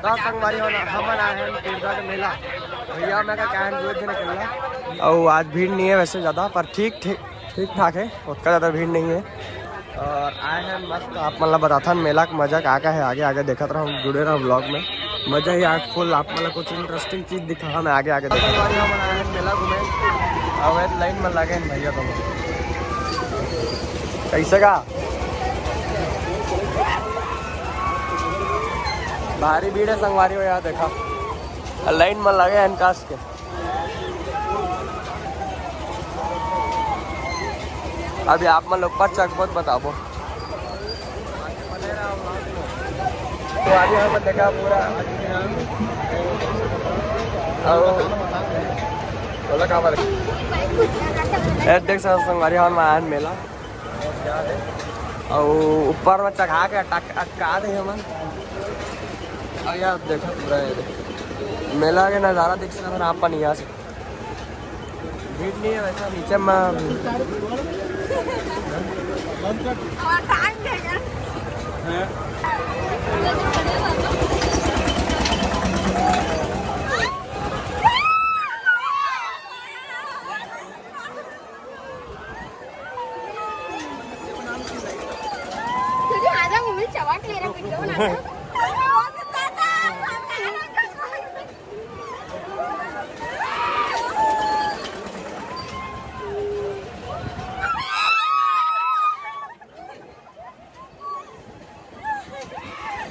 दस संगवारी हम आए हैं पीरगढ़ मेला। भैया मैं का कैन रोज निकलना और आज भीड़ नहीं है वैसे ज़्यादा, पर ठीक ठाक है, उतना ज़्यादा भीड़ नहीं है। और आए हैं मस्त, आप मतलब बताता मेला का मजा क्या है, आगे आगे देखा रहा हूँ, जुड़े रहा ब्लॉग में, मजा ही आज फुल। आप मतलब कुछ इंटरेस्टिंग चीज़ दिखा मैं आगे आगे देखा। हम आए हैं मेला घूमे और लाइन में लगे हैं भैया तुम कैसे का भारी भीड़ है संगवारी हो यार, देखा लाइन में लगे हैं काश के। अभी आप मतलब ऊपर चकबत बताबो तो आगे हम देखा पूरा बोला कहाँ पर देख सकते संगवारी हम आए मेला और ऊपर में चढ़ा के अटका दे हम यार। देखो पूरा मेला के नज़ारा देख सकते हैं आप पर, यहाँ से भीड़ नहीं है वैसा, नीचे में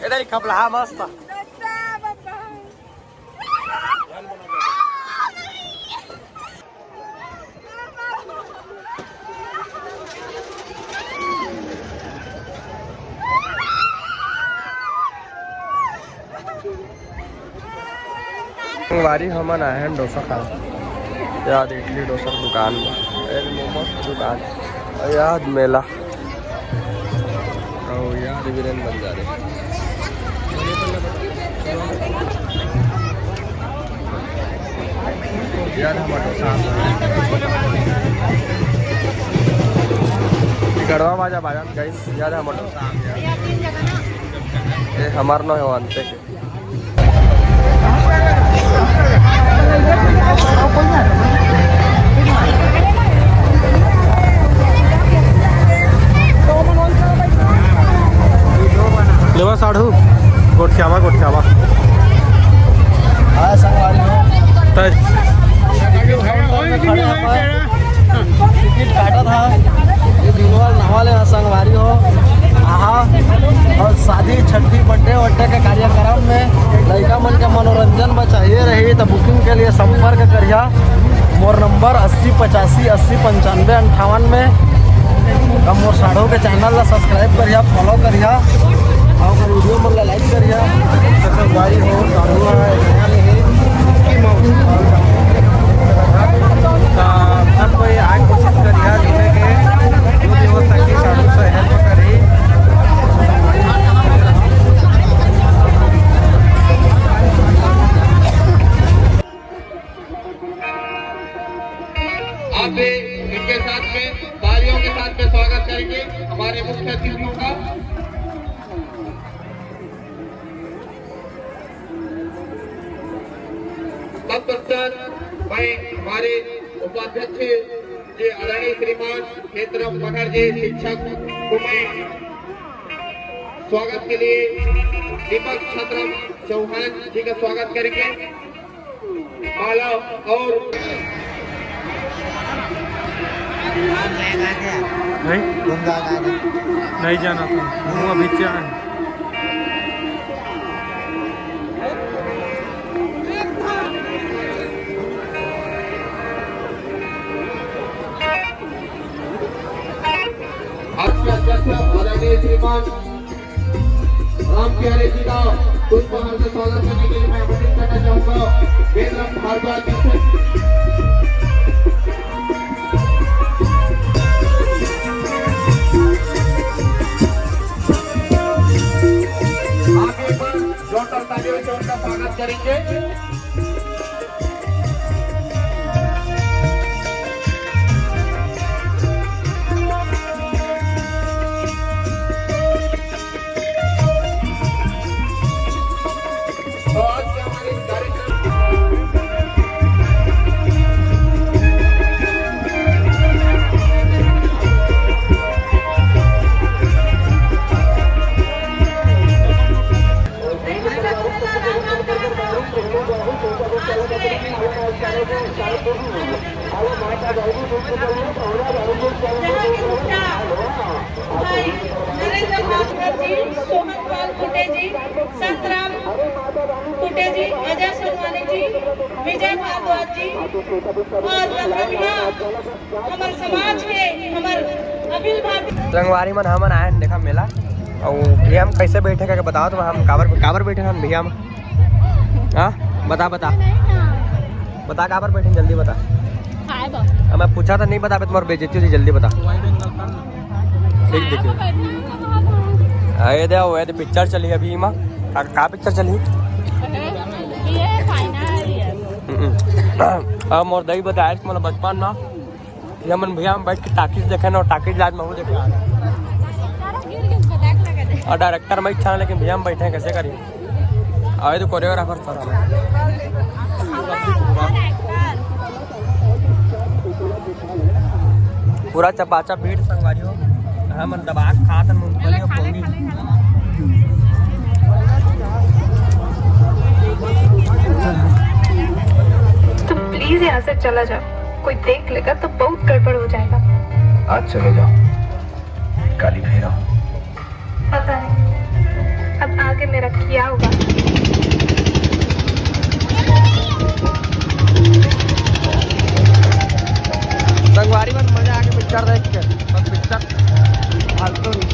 इधर ही खपला मस्त वारी हमन आए हैं डोसा खाने याद, इडली डोसा दुकान में, मोमोज दुकान याद मेला और याद वीरेंद्र बन जा रहे याद हम डोसा गढ़वा बाजा बाजान गई याद हम डोसा ये हमार न हो अंते के लेवा साढ़ू गोठियावा टिकट काटा था ये दिनवाल नहावाले संगवारी हो आहा। और शादी छठी बर्थडे के कार्यक्रम में लड़का मन के मनोरंजन में चाहिए रही तो बुकिंग के लिए संपर्क करिए मोर नंबर 8085 80 95 58 में। अब मोर साढ़ो के चैनल ला सब्सक्राइब करिए, फॉलो करिए और वीडियो मन ला लाइक करिए। संगवारी हो साढ़ू सब कोई आज कोशिश करिए जुड़े के जो भी हो सके साढ़ू से हेल्प करी। आप भी इनके साथ में तालियों के साथ में स्वागत करेंगे हमारे मुख्य अतिथियों का। तत्पश्चात मैं हमारे उपाध्यक्ष जी आदरणीय श्रीमान क्षेत्र मगर जी शिक्षक को मैं स्वागत के लिए दीपक छत्रम चौहान जी का स्वागत करेंगे। माला और नहीं जाना था अभी क्या आदरणीय श्रीमान राम प्यारे जी का कुछ बाहर से स्वागत करने के लिए मैं आमंत्रित करना चाहूंगा वेदराम भारद्वाज जी से। आगे पर जोरदार तालियों से उनका स्वागत करेंगे। भाई नरेंद्र भास्कर जी, सोहनपाल कुटे जी, संतराम कुटे जी, अजय सोनवानी जी, विजय भारद्वाज जी और भैया हमारे समाज के हमारे अखिल भारतीय रंगवारी मन हमन आए हैं, देखा मेला और भैया हम कैसे बैठे क्या बताओ तो हम काबर बैठे हम भैया हम हाँ बता काबर बैठे जल्दी बता। अब मैं पूछा था नहीं बता तुम्हारी बेइज्जती थी, जल्दी बता। ठीक देखिए दे वो पिक्चर चली अभी माँ का पिक्चर चली अब मोर दही बताया मतलब बचपन ना हमन भैया हम बैठ के टाकिज देखे ना और टाकिज आज महू देखे और डायरेक्टर मैं इच्छा लेकिन भैया हम बैठे हैं कैसे करिए आए तो कोरियोग्राफर सर पूरा चपाचा भीड़ संगवारी हो हम दबा खात मूंगफली और पोंगी तुम प्लीज यहाँ से चला जाओ, कोई देख लेगा तो बहुत गड़बड़ हो जाएगा। आज चले जाओ, काली फेरा पता नहीं अब आगे मेरा क्या होगा। संगवारी में मजा आके पिक्चर देख के बस पिक्चर फालतू नहीं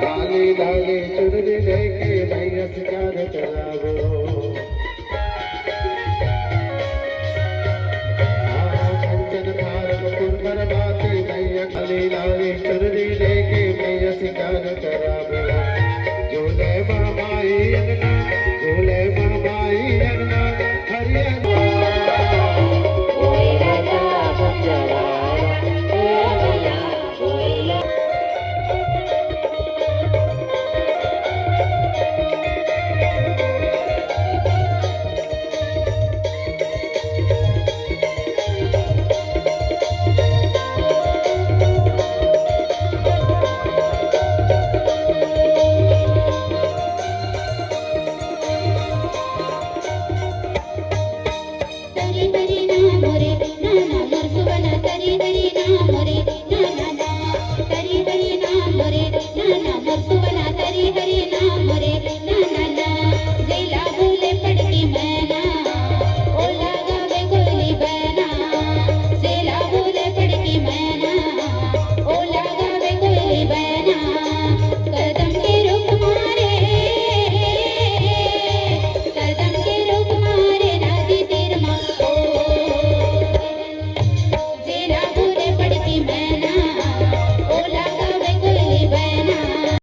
लाली लाली चुनरी लेके